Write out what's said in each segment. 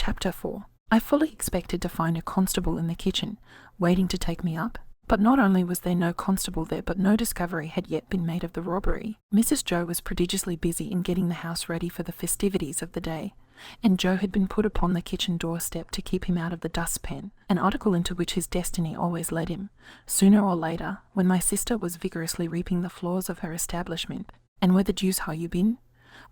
Chapter 4. I fully expected to find a constable in the kitchen, waiting to take me up. But not only was there no constable there, but no discovery had yet been made of the robbery. Mrs. Joe was prodigiously busy in getting the house ready for the festivities of the day, and Joe had been put upon the kitchen doorstep to keep him out of the dustpan, an article into which his destiny always led him. Sooner or later, when my sister was vigorously reaping the floors of her establishment, "And where the deuce ha' you been?"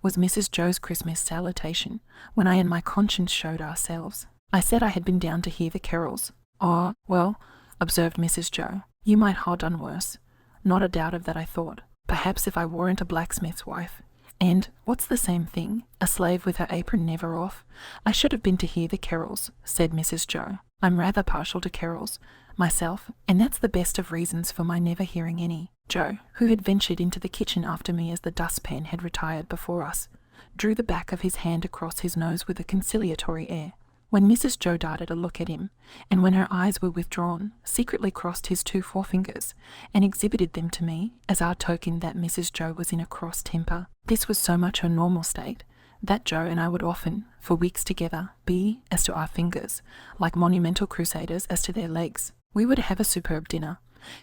was Mrs. Joe's Christmas salutation, when I and my conscience showed ourselves. I said I had been down to hear the carols. "Oh, well," observed Mrs. Joe, "you might ha' done worse. Not a doubt of that, I thought. Perhaps if I weren't a blacksmith's wife, and, what's the same thing, a slave with her apron never off, I should have been to hear the carols," said Mrs. Joe. "I'm rather partial to carols myself, and that's the best of reasons for my never hearing any." Joe, who had ventured into the kitchen after me as the dustpan had retired before us, drew the back of his hand across his nose with a conciliatory air. When Mrs. Joe darted a look at him, and when her eyes were withdrawn, secretly crossed his 2 forefingers, and exhibited them to me, as our token that Mrs. Joe was in a cross temper. This was so much her normal state, that Joe and I would often, for weeks together, be, as to our fingers, like monumental crusaders as to their legs. We would have a superb dinner,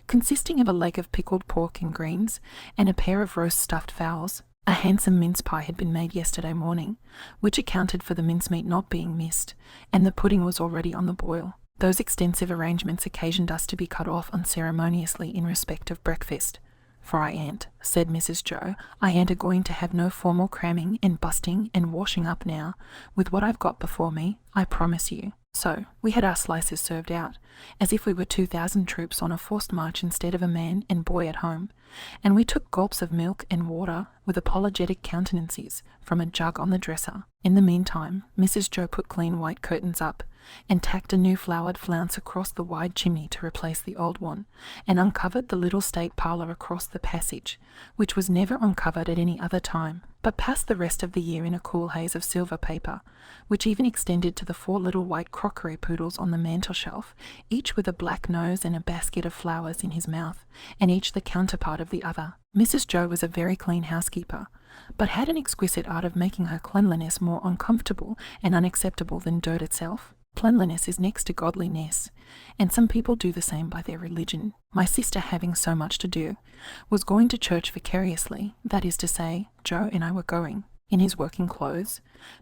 consisting of a leg of pickled pork and greens, and a pair of roast stuffed fowls. A handsome mince pie had been made yesterday morning, which accounted for the mincemeat not being missed, and the pudding was already on the boil. Those extensive arrangements occasioned us to be cut off unceremoniously in respect of breakfast. "For I ain't," said Mrs. Joe, "I ain't a-going to have no formal cramming and busting and washing up now, with what I've got before me, I promise you." So, we had our slices served out, as if we were 2,000 troops on a forced march instead of a man and boy at home, and we took gulps of milk and water with apologetic countenances from a jug on the dresser. In the meantime, Mrs. Joe put clean white curtains up, and tacked a new flowered flounce across the wide chimney to replace the old one, and uncovered the little state parlour across the passage, which was never uncovered at any other time, but passed the rest of the year in a cool haze of silver paper, which even extended to the 4 little white crockery poodles on the mantel-shelf, each with a black nose and a basket of flowers in his mouth, and each the counterpart of the other. Mrs. Joe was a very clean housekeeper, but had an exquisite art of making her cleanliness more uncomfortable and unacceptable than dirt itself. Cleanliness is next to godliness, and some people do the same by their religion. My sister, having so much to do, was going to church vicariously, that is to say, Joe and I were going. In his working clothes,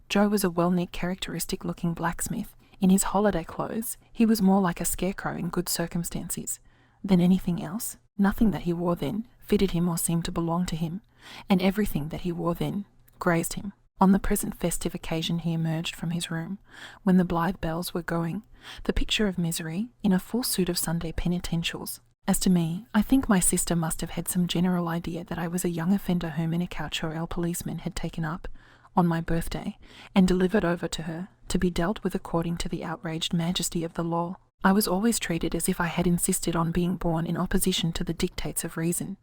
Joe was a well-knit, characteristic-looking blacksmith. In his holiday clothes, he was more like a scarecrow in good circumstances than anything else. Nothing that he wore then fitted him or seemed to belong to him, and everything that he wore then grazed him. On the present festive occasion he emerged from his room, when the blithe bells were going, the picture of misery, in a full suit of Sunday penitentials. As to me, I think my sister must have had some general idea that I was a young offender whom an Incauchoral policeman had taken up, on my birthday, and delivered over to her, to be dealt with according to the outraged majesty of the law. I was always treated as if I had insisted on being born in opposition to the dictates of reason,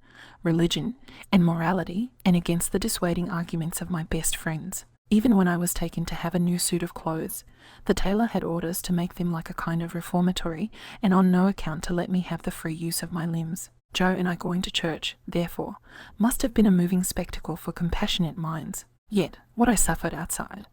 religion, and morality, and against the dissuading arguments of my best friends. Even when I was taken to have a new suit of clothes, the tailor had orders to make them like a kind of reformatory, and on no account to let me have the free use of my limbs. Joe and I going to church, therefore, must have been a moving spectacle for compassionate minds. Yet, what I suffered outside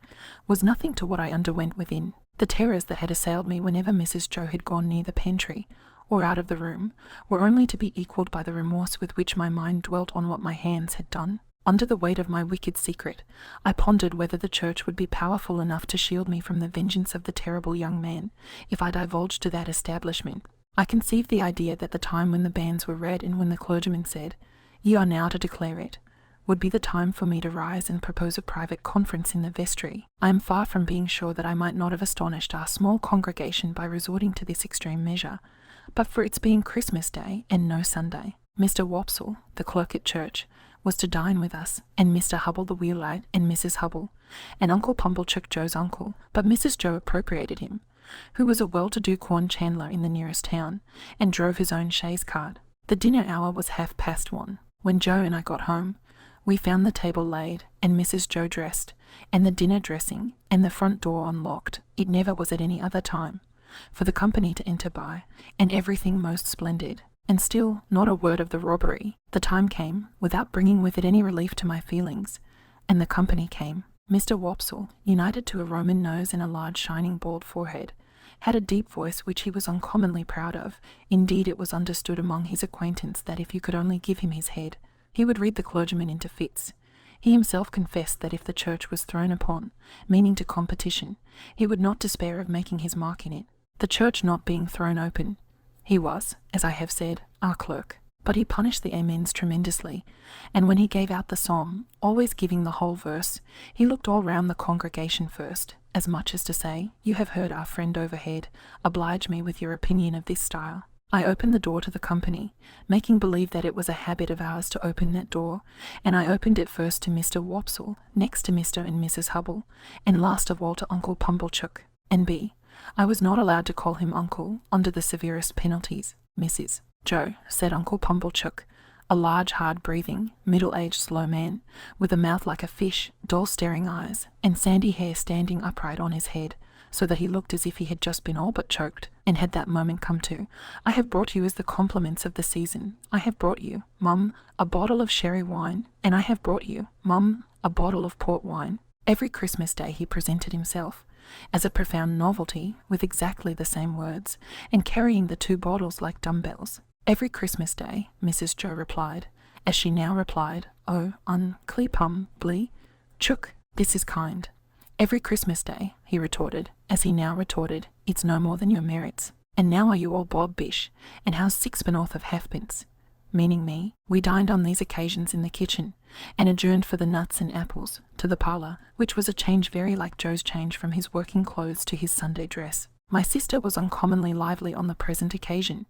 was nothing to what I underwent within. The terrors that had assailed me whenever Mrs. Joe had gone near the pantry, or out of the room, were only to be equalled by the remorse with which my mind dwelt on what my hands had done. Under the weight of my wicked secret, I pondered whether the church would be powerful enough to shield me from the vengeance of the terrible young man, if I divulged to that establishment. I conceived the idea that the time when the banns were read and when the clergyman said, "Ye are now to declare it," would be the time for me to rise and propose a private conference in the vestry. I am far from being sure that I might not have astonished our small congregation by resorting to this extreme measure, but for its being Christmas Day and no Sunday. Mr. Wopsle, the clerk at church, was to dine with us, and Mr. Hubble the wheelwright, and Mrs. Hubble, and Uncle Pumblechook, Joe's uncle, but Mrs. Joe appropriated him, who was a well-to-do corn chandler in the nearest town, and drove his own chaise cart. The dinner hour was 1:30. When Joe and I got home, we found the table laid, and Mrs. Joe dressed, and the dinner dressing, and the front door unlocked. It never was at any other time, for the company to enter by, and everything most splendid. And still not a word of the robbery. The time came, without bringing with it any relief to my feelings, and the company came. Mr. Wopsle, united to a Roman nose and a large shining bald forehead, had a deep voice which he was uncommonly proud of. Indeed, it was understood among his acquaintance that if you could only give him his head, he would read the clergyman into fits. He himself confessed that if the church was thrown upon, meaning to competition, he would not despair of making his mark in it. The church not being thrown open, he was, as I have said, our clerk. But he punished the amens tremendously, and when he gave out the psalm, always giving the whole verse, he looked all round the congregation first, as much as to say, "You have heard our friend overhead, oblige me with your opinion of this style." I opened the door to the company, making believe that it was a habit of ours to open that door, and I opened it first to Mr. Wopsle, next to Mr. and Mrs. Hubble, and last of all to Uncle Pumblechook. N.B. I was not allowed to call him uncle, under the severest penalties. "Mrs. Joe," said Uncle Pumblechook, a large, hard-breathing, middle-aged, slow man, with a mouth like a fish, dull staring eyes, and sandy hair standing upright on his head, so that he looked as if he had just been all but choked, and had that moment come to. "I have brought you as the compliments of the season. I have brought you, Mum, a bottle of sherry wine, and I have brought you, Mum, a bottle of port wine." Every Christmas Day he presented himself, as a profound novelty, with exactly the same words, and carrying the 2 bottles like dumbbells. "Every Christmas Day," Mrs. Joe replied, as she now replied, "Oh, cleepum, blee, chook, this is kind." "Every Christmas Day," he retorted, as he now retorted, "it's no more than your merits. And now are you all bob bish, and how's 6 of halfpence?" Meaning me. We dined on these occasions in the kitchen, and adjourned for the nuts and apples to the parlour, which was a change very like Joe's change from his working clothes to his Sunday dress. My sister was uncommonly lively on the present occasion,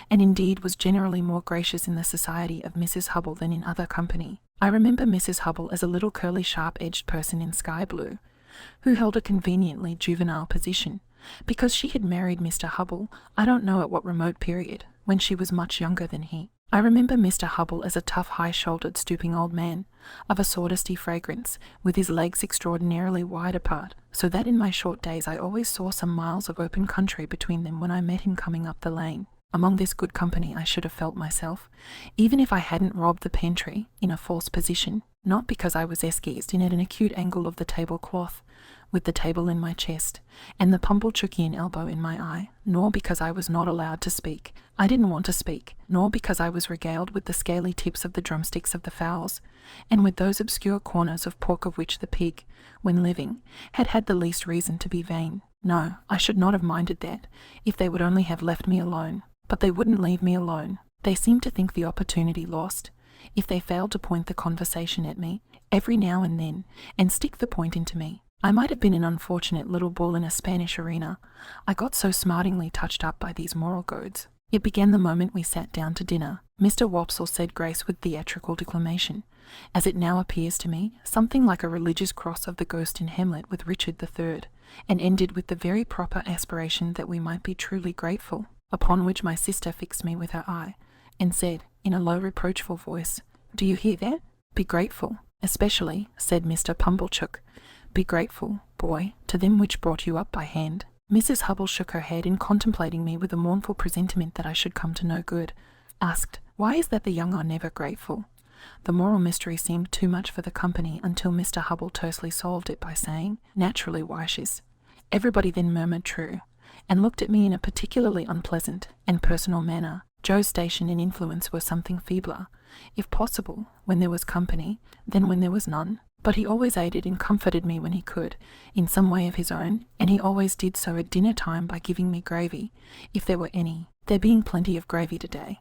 and indeed was generally more gracious in the society of Mrs. Hubble than in other company. I remember Mrs. Hubble as a little curly sharp-edged person in sky blue, who held a conveniently juvenile position, because she had married Mr. Hubble, I don't know at what remote period, when she was much younger than he. I remember Mr. Hubble as a tough, high-shouldered, stooping old man, of a sawdusty fragrance, with his legs extraordinarily wide apart, so that in my short days I always saw some miles of open country between them when I met him coming up the lane. Among this good company I should have felt myself, even if I hadn't robbed the pantry, in a false position, not because I was esquised in at an acute angle of the tablecloth, with the table in my chest, and the Pumblechookian elbow in my eye, nor because I was not allowed to speak. I didn't want to speak, nor because I was regaled with the scaly tips of the drumsticks of the fowls, and with those obscure corners of pork of which the pig, when living, had had the least reason to be vain. No, I should not have minded that, if they would only have left me alone. But they wouldn't leave me alone. They seemed to think the opportunity lost, if they failed to point the conversation at me, every now and then, and stick the point into me. I might have been an unfortunate little bull in a Spanish arena. I got so smartingly touched up by these moral goads. It began the moment we sat down to dinner. Mr. Wopsle said grace with theatrical declamation, as it now appears to me, something like a religious cross of the Ghost in Hamlet with Richard III, and ended with the very proper aspiration that we might be truly grateful, upon which my sister fixed me with her eye, and said, in a low reproachful voice, "Do you hear that? Be grateful, especially," said Mr. Pumblechook, "be grateful, boy, to them which brought you up by hand." Mrs. Hubble shook her head in contemplating me with a mournful presentiment that I should come to no good, asked, "Why is that the young are never grateful?" The moral mystery seemed too much for the company until Mr. Hubble tersely solved it by saying, "Naturally wishes." Everybody then murmured true, and looked at me in a particularly unpleasant and personal manner. Joe's station and influence were something feebler, if possible, when there was company, than when there was none. But he always aided and comforted me when he could, in some way of his own, and he always did so at dinner time by giving me gravy, if there were any, there being plenty of gravy today.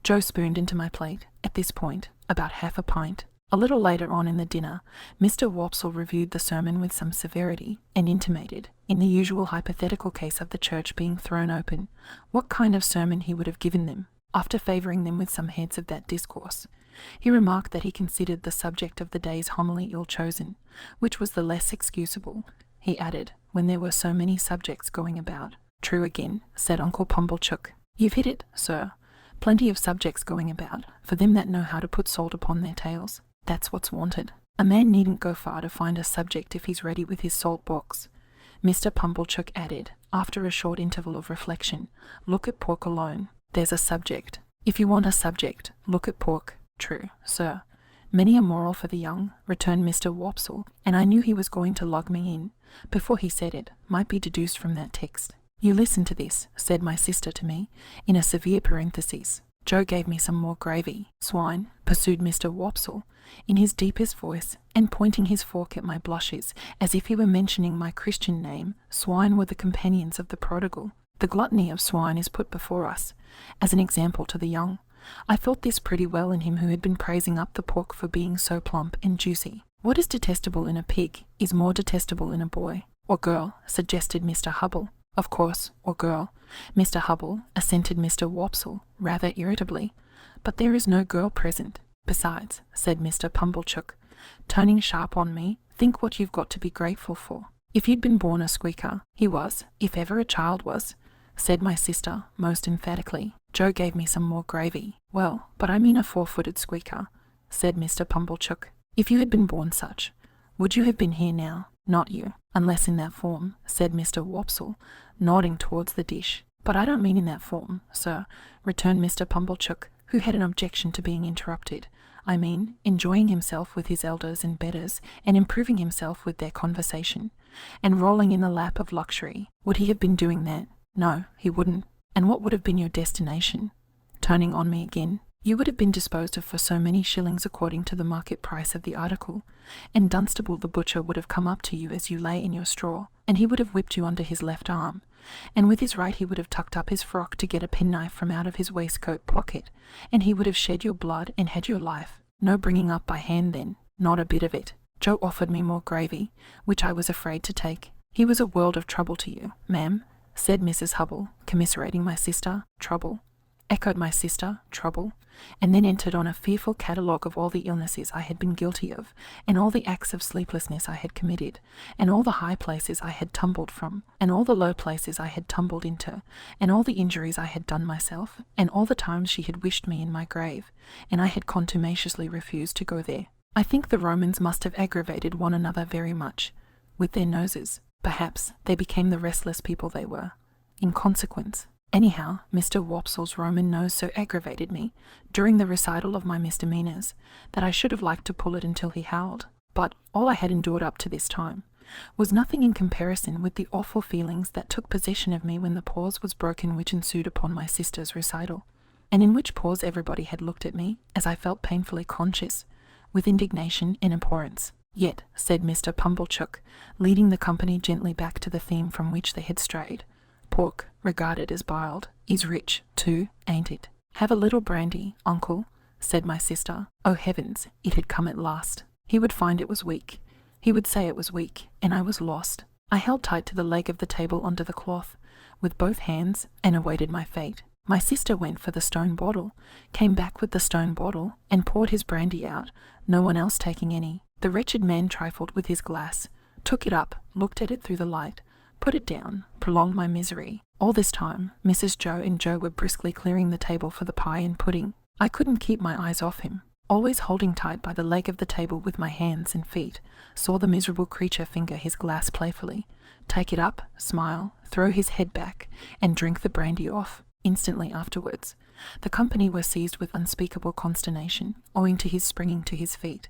Joe spooned into my plate, at this point, about half a pint. A little later on in the dinner, Mr. Wopsle reviewed the sermon with some severity, and intimated, in the usual hypothetical case of the church being thrown open, what kind of sermon he would have given them, after favouring them with some heads of that discourse. He remarked that he considered the subject of the day's homily ill-chosen, which was the less excusable, he added, when there were so many subjects going about. "True again," said Uncle Pumblechook. "You've hit it, sir. Plenty of subjects going about, for them that know how to put salt upon their tails. That's what's wanted. A man needn't go far to find a subject if he's ready with his salt box." Mr. Pumblechook added, after a short interval of reflection, "Look at pork alone. There's a subject. If you want a subject, look at pork. True, sir. "Many a moral for the young," returned Mr. Wopsle, and I knew he was going to log me in. Before he said it, might be deduced from that text. "You listen to this," said my sister to me, in a severe parenthesis. "Joe gave me some more gravy, swine," pursued Mr. Wopsle, in his deepest voice, and pointing his fork at my blushes, as if he were mentioning my Christian name. Swine were the companions of the prodigal. The gluttony of swine is put before us, as an example to the young. I felt this pretty well in him who had been praising up the pork for being so plump and juicy. "What is detestable in a pig is more detestable in a boy, or girl," suggested Mr. Hubble. "Of course, or girl, Mr. Hubble," assented Mr. Wopsle, rather irritably. "But there is no girl present. Besides," said Mr. Pumblechook, turning sharp on me, "think what you've got to be grateful for. If you'd been born a squeaker, he was, if ever a child was," said my sister, most emphatically. "Joe gave me some more gravy." "Well, but I mean a 4-footed squeaker," said Mr. Pumblechook. "If you had been born such, would you have been here now? Not you, unless in that form," said Mr. Wopsle, nodding towards the dish. "But I don't mean in that form, sir," returned Mr. Pumblechook, who had an objection to being interrupted. "I mean, enjoying himself with his elders and betters, and improving himself with their conversation, and rolling in the lap of luxury. Would he have been doing that? No, he wouldn't. And what would have been your destination?" Turning on me again. "You would have been disposed of for so many shillings according to the market price of the article, and Dunstable the butcher would have come up to you as you lay in your straw, and he would have whipped you under his left arm, and with his right he would have tucked up his frock to get a penknife from out of his waistcoat pocket, and he would have shed your blood and had your life. No bringing up by hand then, not a bit of it. Joe offered me more gravy, which I was afraid to take. He was a world of trouble to you, ma'am," said Mrs. Hubble, commiserating my sister. "Trouble," echoed my sister, "trouble," and then entered on a fearful catalogue of all the illnesses I had been guilty of, and all the acts of sleeplessness I had committed, and all the high places I had tumbled from, and all the low places I had tumbled into, and all the injuries I had done myself, and all the times she had wished me in my grave, and I had contumaciously refused to go there. I think the Romans must have aggravated one another very much, with their noses. Perhaps they became the restless people they were, in consequence. Anyhow, Mr. Wopsle's Roman nose so aggravated me, during the recital of my misdemeanours, that I should have liked to pull it until he howled. But all I had endured up to this time was nothing in comparison with the awful feelings that took possession of me when the pause was broken which ensued upon my sister's recital, and in which pause everybody had looked at me, as I felt painfully conscious, with indignation and abhorrence. "Yet," said Mr. Pumblechook, leading the company gently back to the theme from which they had strayed, "pork, regarded as biled, is rich, too, ain't it?" "Have a little brandy, uncle," said my sister. Oh heavens, it had come at last. He would find it was weak. He would say it was weak, and I was lost. I held tight to the leg of the table under the cloth, with both hands, and awaited my fate. My sister went for the stone bottle, came back with the stone bottle, and poured his brandy out, no one else taking any. The wretched man trifled with his glass, took it up, looked at it through the light, put it down, prolonged my misery. All this time, Mrs. Joe and Joe were briskly clearing the table for the pie and pudding. I couldn't keep my eyes off him. Always holding tight by the leg of the table with my hands and feet, saw the miserable creature finger his glass playfully, take it up, smile, throw his head back, and drink the brandy off. Instantly afterwards, the company were seized with unspeakable consternation, owing to his springing to his feet,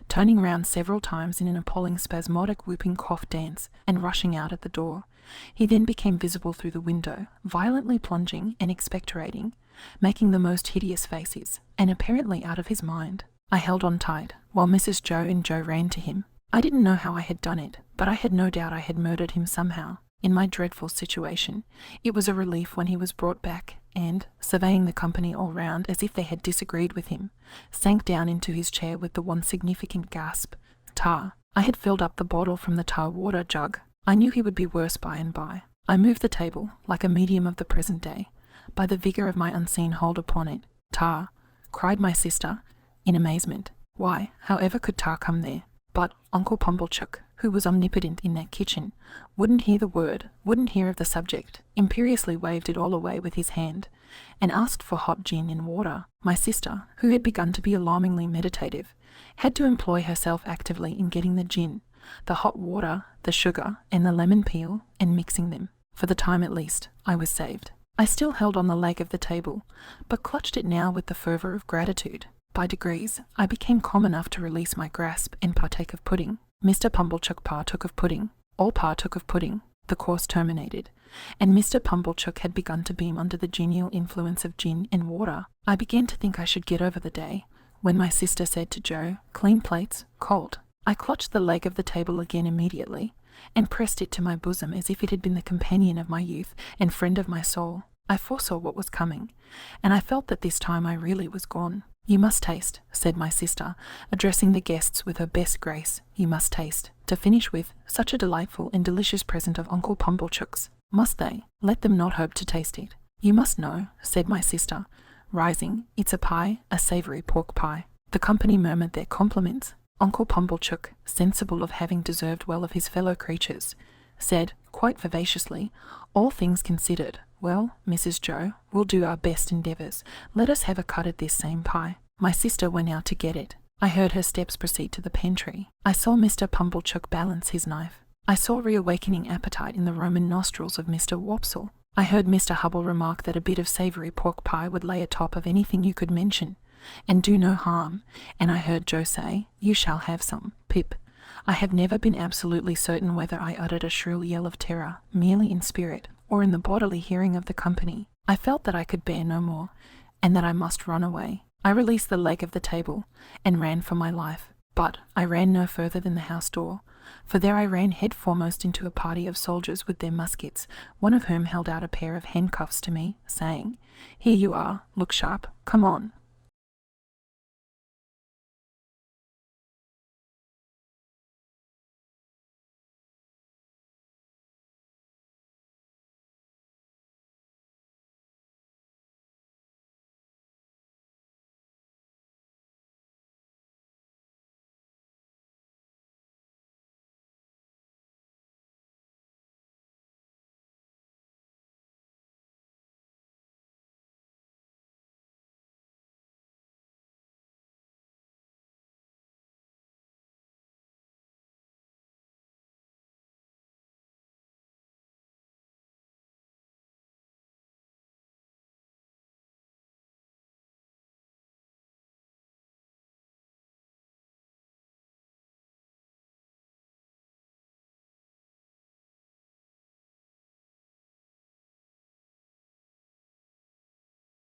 turning round several times in an appalling spasmodic whooping cough dance, and rushing out at the door. He then became visible through the window, violently plunging and expectorating, making the most hideous faces, and apparently out of his mind. I held on tight, while Mrs. Joe and Joe ran to him. I didn't know how I had done it, but I had no doubt I had murdered him somehow. In my dreadful situation, it was a relief when he was brought back, and, surveying the company all round as if they had disagreed with him, sank down into his chair with the one significant gasp, "Tar." I had filled up the bottle from the tar water jug. I knew he would be worse by and by. I moved the table, like a medium of the present day, by the vigour of my unseen hold upon it. "Tar," cried my sister, in amazement. Why, however could tar come there? But Uncle Pumblechook, who was omnipotent in that kitchen, wouldn't hear the word, wouldn't hear of the subject, imperiously waved it all away with his hand, and asked for hot gin and water. My sister, who had begun to be alarmingly meditative, had to employ herself actively in getting the gin, the hot water, the sugar, and the lemon peel, and mixing them. For the time at least, I was saved. I still held on the leg of the table, but clutched it now with the fervour of gratitude. By degrees, I became calm enough to release my grasp and partake of pudding. Mr. Pumblechook partook of pudding. All partook of pudding. The course terminated, and Mr. Pumblechook had begun to beam under the genial influence of gin and water. I began to think I should get over the day, when my sister said to Joe, "Clean plates, cold." I clutched the leg of the table again immediately, and pressed it to my bosom as if it had been the companion of my youth and friend of my soul. I foresaw what was coming, and I felt that this time I really was gone. "You must taste," said my sister, addressing the guests with her best grace. "You must taste." To finish with, such a delightful and delicious present of Uncle Pumblechook's. Must they? Let them not hope to taste it. "You must know," said my sister, rising. "It's a pie, a savoury pork pie." The company murmured their compliments. Uncle Pumblechook, sensible of having deserved well of his fellow creatures, said, quite vivaciously, "All things considered, well, Mrs. Joe, we'll do our best endeavours. Let us have a cut at this same pie." My sister went out to get it. I heard her steps proceed to the pantry. I saw Mr. Pumblechook balance his knife. I saw reawakening appetite in the Roman nostrils of Mr. Wopsle. I heard Mr. Hubble remark that a bit of savoury pork pie would lay atop of anything you could mention, and do no harm, and I heard Joe say, "You shall have some, Pip." I have never been absolutely certain whether I uttered a shrill yell of terror, merely in spirit, or in the bodily hearing of the company. I felt that I could bear no more, and that I must run away. I released the leg of the table, and ran for my life. But I ran no further than the house door, for there I ran head foremost into a party of soldiers with their muskets, one of whom held out a pair of handcuffs to me, saying, "Here you are, look sharp, come on."